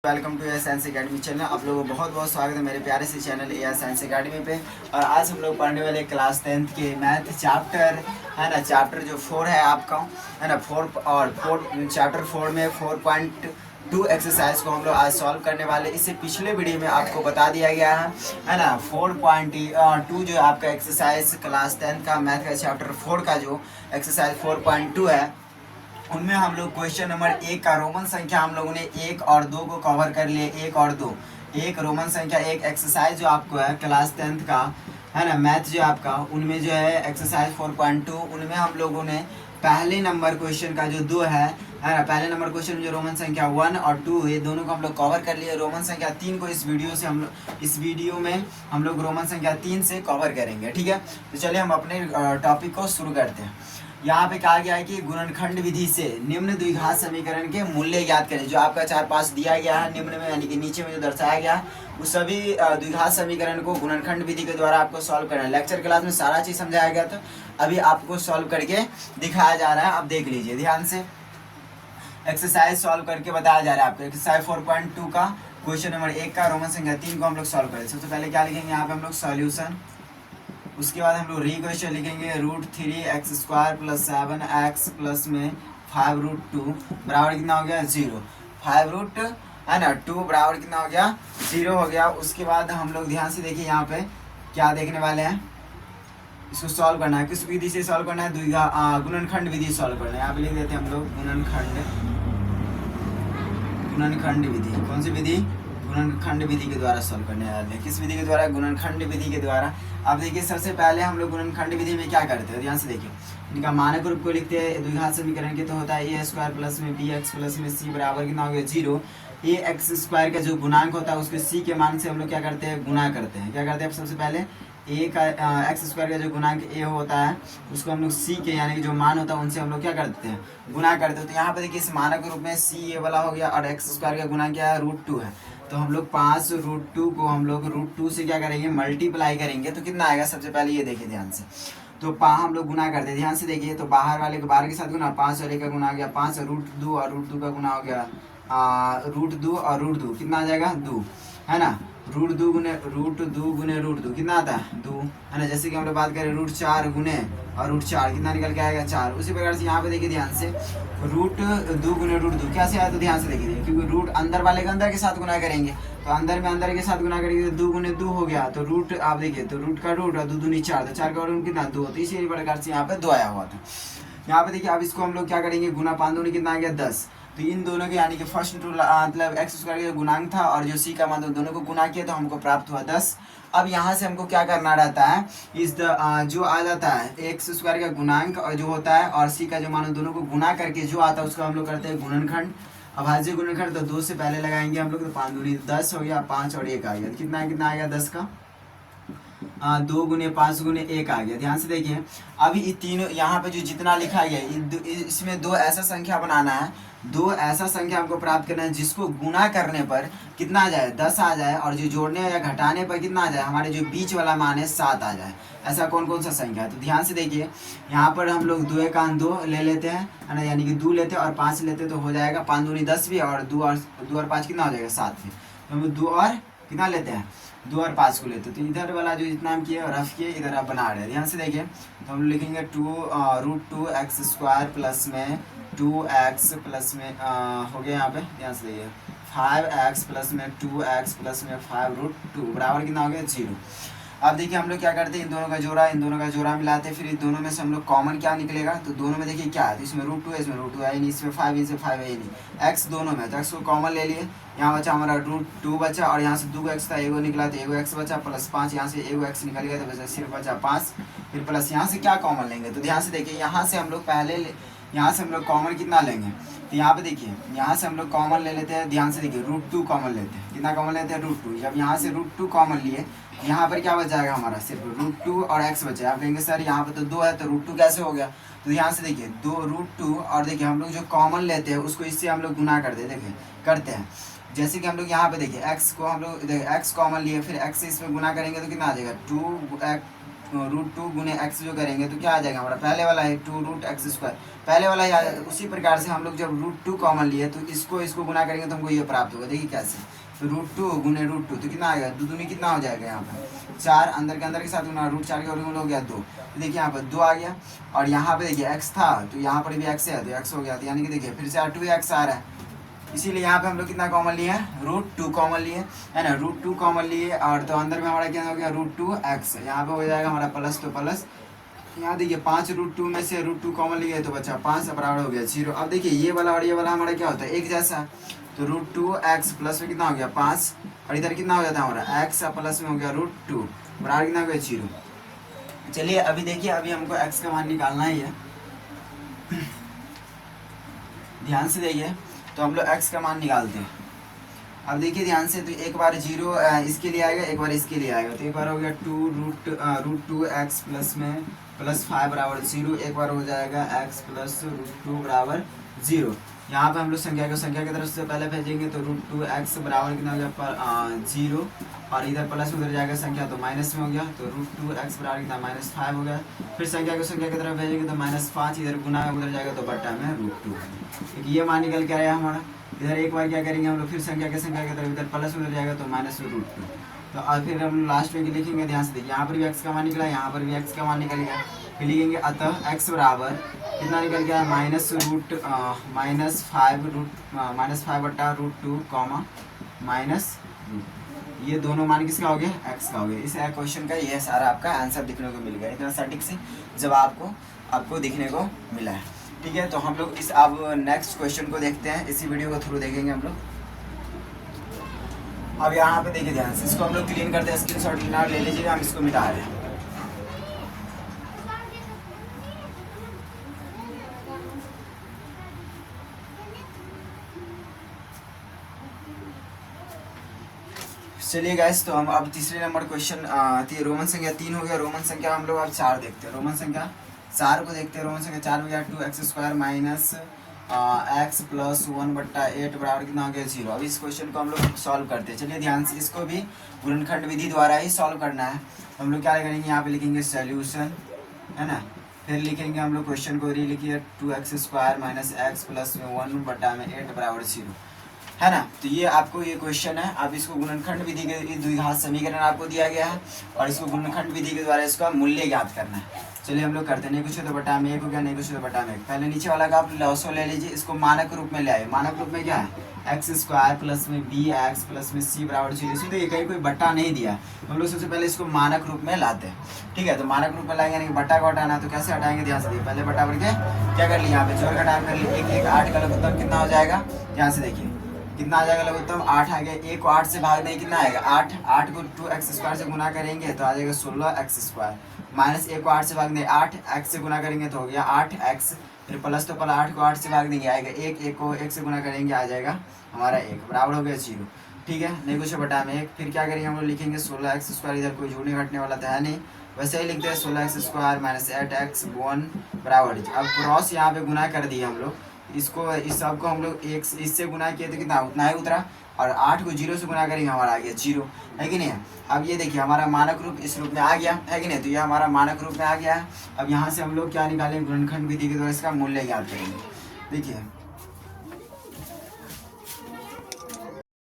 Welcome to a science academy channel. आप लोगों को बहुत बहुत स्वागत है मेरे प्यारे से चैनल ए साइंस एकेडमी पे। और आज हम लोग पढ़ने वाले क्लास 10th के मैथ चैप्टर है ना, चैप्टर जो 4 है आपका है ना, 4 चैप्टर 4 में 4.2 एक्सरसाइज को हम लोग आज सॉल्व करने वाले। इससे पिछले वीडियो में आपको बता दिया गया है ना, 4.2 जो आपका एक्सरसाइज क्लास 10th का मैथ का चैप्टर 4 का जो एक्सरसाइज 4.2 है, उनमें हम लोग क्वेश्चन नंबर 1 का रोमन संख्या हम लोगों ने 1 और 2 को कवर कर लिए। 1 और 2, एक रोमन संख्या एक एक्सरसाइज जो आपको है क्लास 10th का है ना मैथ जो आपका, उनमें जो है एक्सरसाइज 4.2 उनमें हम लोगों ने पहले नंबर क्वेश्चन का जो 2 है ना, पहले नंबर क्वेश्चन में जो रोमन संख्या 1 और 2 ये दोनों को हम लोग कवर कर लिए। रोमन संख्या 3 को इस वीडियो में हम लोग रोमन संख्या 3 से कवर करेंगे। ठीक है, तो चलिए हम अपने टॉपिक को शुरू करते हैं। यहाँ पे कहा गया है कि गुणनखंड विधि से निम्न द्विघात समीकरण के मूल्य ज्ञात करें। जो आपका 4-5 दिया गया है निम्न में, यानी कि नीचे में जो दर्शाया गया है, उस सभी द्विघात समीकरण को गुणनखंड विधि के द्वारा आपको सॉल्व करना है। लेक्चर क्लास में सारा चीज़ समझाया गया था, अभी आपको सॉल्व करके दिखाया जा रहा है। आप देख लीजिए ध्यान से, एक्सरसाइज सॉल्व करके बताया जा रहा है आपको। एक्सरसाइज 4.2 का क्वेश्चन नंबर 1 का रोमन संख्या 3 को हम लोग सॉल्व करें। सबसे पहले क्या लिखेंगे यहाँ पे हम लोग सॉल्यूशन, उसके बाद हम लोग रीक्वेश्चन लिखेंगे √3x² + 7x प्लस में 5√2 बराबर कितना हो गया 0। 5 है ना 2 बराबर कितना हो गया 0 हो गया। उसके बाद हम लोग ध्यान से देखिए यहाँ पे क्या देखने वाले हैं, इसको सॉल्व करना है। किस विधि से सॉल्व करना है, गुणनखंड विधि सॉल्व करना है। यहाँ पे लिख देते हैं हम लोग गुणनखंड विधि। कौन सी विधि? गुणनखंड विधि के द्वारा सॉल्व करने वाले हैं। किस विधि के द्वारा? गुणनखंड विधि के द्वारा। अब देखिए सबसे पहले हम लोग गुणनखंड विधि में क्या करते हैं, ध्यान से देखिए। इनका मानक रूप को लिखते हैं द्विघात समीकरण के, तो होता है a² प्लस में bx प्लस में c बराबर कितना हो गया 0। ax² का जो गुणांक होता है उसके c के मान से हम लोग क्या करते हैं, गुना करते हैं। क्या करते हैं सबसे पहले a का x² का जो गुणांक a होता है उसको हम लोग c के यानी कि जो मान होता है उनसे हम लोग क्या करते हैं, गुना करते हैं। तो यहाँ पे देखिए इस मानक रूप में c ये वाला हो गया और x² का गुणांक क्या है √2 है। तो हम लोग 5√2 को हम लोग √2 से क्या करेंगे, मल्टीप्लाई करेंगे। तो कितना आएगा सबसे पहले ये देखिए ध्यान से, तो हम लोग गुना करते हैं। ध्यान से देखिए, तो बाहर वाले को बाहर के साथ गुना, 5 और 1 का गुना आ गया 5, √2 और √2 का गुना हो गया √2 और √2 कितना आ जाएगा 2 है ना। √2 गुने √2 कितना आता है 2 है ना। जैसे कि हम लोग बात करें √4 गुने और √4 कितना निकल के आएगा 4। उसी प्रकार से यहाँ पे देखिए ध्यान से, √2 गुने √2 कैसे आया, तो ध्यान से देखिए, क्योंकि रूट अंदर वाले का अंदर के साथ गुना करेंगे, तो अंदर में अंदर के साथ गुना करेंगे तो 2 गुने 2 हो गया। तो रूट आप देखिए, तो रूट का रूट और 2 दूनी 4, तो 4 का रूट कितना 2, तो इसी प्रकार से यहाँ पे 2 आया हुआ था। यहाँ पे देखिए अब इसको हम लोग क्या करेंगे, गुना 5 दूनी कितना आ गया 10। तो इन दोनों के यानी कि फर्स्ट मतलब x² का जो गुणांक था और जो c का मान, दोनों को गुना किया तो हमको प्राप्त हुआ 10। अब यहाँ से हमको क्या करना रहता है, इस जो आ जाता है x² का गुणांक और जो होता है और c का जो मान, दोनों को गुना करके जो आता है उसको हम लोग करते हैं गुणनखंड। अभाज्य गुणनखंड, तो 2 से पहले लगाएंगे हम लोग, तो 5 दूनी 10 हो गया, 5 और 1 आ गया, कितना आ गया 10 का 2 गुने 5 गुने 1 आ गया। ध्यान से देखिए, अभी ये तीनों यहाँ पे जो जितना लिखा गया इसमें 2 ऐसा संख्या बनाना है, 2 ऐसा संख्या हमको प्राप्त करना है जिसको गुना करने पर कितना आ जाए 10 आ जाए, और जो जोड़ने या घटाने पर कितना आ जाए, हमारे जो बीच वाला मान है 7 आ जाए। ऐसा कौन कौन सा संख्या है, तो ध्यान से देखिए यहाँ पर हम लोग 2 1 2 ले लेते हैं है ना, यानी कि 2 लेते हैं और 5 लेते हैं, तो हो जाएगा 5 दूनी 10 भी, और 2 और 5 कितना हो जाएगा 7 भी। तो हम 2 और कितना लेते हैं 2 और 5 को लेते हैं। तो इधर वाला जो जितना हम किए रफ किए, इधर आप बना रहे हैं। ध्यान से देखिए, तो हम लिखेंगे √2x² प्लस में 2x प्लस में हो गया यहाँ पे, ध्यान से देखिए 5x प्लस में 2x प्लस में 5√2 बराबर कितना हो गया 0। अब देखिए हम लोग क्या करते हैं, इन दोनों का जोड़ा मिलाते हैं, फिर इन दोनों में से हम लोग कॉमन क्या निकलेगा, तो दोनों में देखिए क्या है, तो इसमें √2 है, इसमें √2 है नहीं, इसमें 5 इसमें 5 है नहीं, x दोनों में, तो x को कॉमन ले लिए। यहाँ बचा हमारा √2 बचा, और यहाँ से 2 x था, एगो निकला तो एगो x बचा, प्लस 5 यहाँ से एगो x निकल गया, तो बचा सिर्फ बचा 5। फिर प्लस यहाँ से क्या कॉमन लेंगे, तो ध्यान से देखिए यहाँ से हम लोग यहाँ से हम लोग कॉमन कितना लेंगे, तो यहाँ पे देखिए यहाँ से हम लोग कॉमन ले लेते हैं। ध्यान से देखिए √2 कॉमन लेते हैं, कितना कॉमन लेते हैं √2। जब यहाँ से √2 कॉमन लिए, यहाँ पर क्या बच जाएगा हमारा, सिर्फ √2 और x बचे। आप कहेंगे सर यहाँ पे तो 2 है तो √2 कैसे हो गया, तो यहाँ से देखिए 2 √2 और देखिए हम लोग जो कॉमन लेते हैं उसको इससे हम लोग गुना करते हैं। जैसे कि हम लोग यहाँ पे देखिए x को हम लोग x कॉमन लिए, फिर x से इसमें गुना करेंगे तो कितना आ जाएगा रूट 2 गुने एक्स जो करेंगे तो क्या आ जाएगा हमारा, पहले वाला है 2 रूट एक्स स्क्वायर, पहले वाला ही आ जाता है। उसी प्रकार से हम लोग जब रूट 2 कॉमन लिए तो इसको गुना करेंगे तो हमको ये प्राप्त होगा। देखिए कैसे, तो रूट 2 गुने रूट 2 तो कितना आएगा, 2 दूनी कितना हो जाएगा यहाँ पर 4, अंदर के अंदर के साथ गुना, रूट 4 के वर्गमूल हो गया 2, तो देखिए यहाँ पर 2 आ गया। और यहाँ पे देखिए एक्स था तो यहाँ पर भी एक्स है तो एक्स हो गया, तो यानी कि देखिए फिर से 2 एक्स आ रहा है। इसीलिए यहाँ पे हम लोग कितना कॉमन लिए हैं, रूट 2 कॉमन लिए है ना, रूट 2 कॉमन लिए। और तो अंदर में हमारा क्या हो गया, रूट 2 एक्स, यहाँ पे हो जाएगा हमारा प्लस तो प्लस, यहाँ देखिए 5 रूट 2 में से रूट 2 कॉमन लिए तो बचा 5 बराबर हो गया 0। अब देखिए ये वाला और ये वाला हमारा क्या होता है, एक जैसा, तो रूट 2 एक्स प्लस में कितना हो गया 5, और इधर कितना हो जाता है हमारा एक्स प्लस में हो गया रूट 2 बराबर कितना हो गया 0। चलिए अभी देखिए, अभी हमको एक्स का मान निकालना ही है, ध्यान से देखिए। तो हम लोग एक्स का मान निकालते हैं। अब देखिए ध्यान से, तो एक बार 0 इसके लिए आएगा, एक बार इसके लिए आएगा, तो एक बार हो गया 2 रूट 2 एक्स प्लस में प्लस 5 बराबर 0, एक बार हो जाएगा एक्स प्लस रूट 2 बराबर 0। यहाँ पे हम लोग संख्या की तरफ से पहले भेजेंगे तो रूट 2 एक्स बराबर कितना हो गया 0, और इधर प्लस उधर जाएगा संख्या तो माइनस में हो गया, तो रूट 2 एक्स बराबर कितना -5 हो गया। फिर संख्या की तरफ भेजेंगे तो -5, इधर गुना में उधर जाएगा तो बट्टा में रूट 2। ये मान निकल के आया हमारा। इधर एक बार क्या करेंगे हम लोग, फिर संख्या की तरफ इधर प्लस उधर जाएगा तो -√2, तो और फिर हम लास्ट में लिखेंगे, ध्यान से देखिए, यहाँ पर भी एक्स का मान निकला, यहाँ पर भी एक्स का मान निकलेगा, फिर लिखेंगे अतः एक्स बराबर कितना निकल गया -5 बट्टा रूट 2 कॉमा माइनस, ये दोनों मान किसका हो गया, एक्स का हो गया। इस क्वेश्चन का ये सारा आपका आंसर दिखने को मिल गया, इतना सटीक से जवाब आपको दिखने को मिला है। ठीक है, तो हम लोग इस अब नेक्स्ट क्वेश्चन को देखते हैं, इसी वीडियो को थ्रू देखेंगे हम लोग। अब यहाँ पे देखिए ध्यान से, इसको हम लोग क्लीन करते हैं, स्क्रीनशॉट ले लीजिएगा, हम इसको मिटा रहे हैं। चलिए गाइस, तो हम अब तीसरे नंबर क्वेश्चन रोमन संख्या 3 हो गया, रोमन संख्या हम लोग अब 4 देखते हैं। रोमन संख्या 4 को देखते हैं। रोमन संख्या 4 हो गया 2x² माइनस एक्स प्लस 1/8 बराबर कितना हो गया 0। अब इस क्वेश्चन को हम लोग सॉल्व करते हैं। चलिए ध्यान से, इसको भी गुणनखंड विधि द्वारा ही सॉल्व करना है। हम लोग क्या करेंगे, यहाँ पे लिखेंगे सोल्यूशन, है ना, फिर लिखेंगे हम लोग क्वेश्चन को, लिखिए 2x² माइनस एक्स प्लस 1/8 बराबर 0, है ना। तो ये आपको ये क्वेश्चन है। अब इसको गुणनखंड विधि के द्विघात समीकरण आपको दिया गया है और इसको गुणनखंड विधि के द्वारा इसका मूल्य ज्ञात करना है। चलिए हम लोग करते हैं। नहीं कुछ तो बटा में 1 हो गया, नहीं कुछ तो बटा में 1। पहले नीचे वाला का आप लॉसो ले लीजिए, इसको मानक रूप में ले आए। मानक रूप में क्या है, x² प्लस में bx प्लस में c बराबर 0। इसमें तो ये कहीं कोई बट्टा नहीं दिया, हम लोग सबसे पहले इसको मानक रूप में लाते हैं। ठीक है, तो मानक रूप में लाएंगे, यानी कि बट्टा को हटाना है, तो कैसे हटाएंगे, ध्यान से देखिए। पहले बट्टा बढ़ के क्या कर लिया, यहाँ पे जोड़ घटाव कर लिया, 1 1 8 का लघुत्तम कितना हो जाएगा, ध्यान से देखिए कितना आ जाएगा लघुत्तम 8 आ गया। 1 को 8 से भाग देंगे कितना आएगा 8, 8 को 2x² से गुना करेंगे तो आ जाएगा 16x², माइनस 1 को 8 से भाग देंगे 8, x से गुना करेंगे तो हो गया 8x, फिर प्लस तो प्लस 8 को 8 से भाग देंगे आएगा 1, 1 को 1 से गुना करेंगे आ जाएगा हमारा 1 बराबर हो गया 0। ठीक है, नहीं कुछ बटा में 1। फिर क्या करेंगे हम लोग लिखेंगे 16x², इधर कोई जोड़ने घटने वाला तो है नहीं, वैसे ही लिखते हैं 16x² माइनस 8x 1 बराबर। अब क्रॉस यहाँ पे गुना कर दिए हम लोग, इसको इस सब को हम लोग 1 इससे गुना किए तो कितना उतना ही उतरा, और 8 को 0 से गुना करेंगे हमारा आ गया 0, है कि नहीं। अब ये देखिए हमारा मानक रूप इस रूप में आ गया, है कि नहीं, तो ये हमारा मानक रूप में आ गया है। अब यहाँ से हम लोग क्या निकालेंगे, गुणनखंड विधि के द्वारा इसका मूल्य ज्ञात करेंगे। देखिए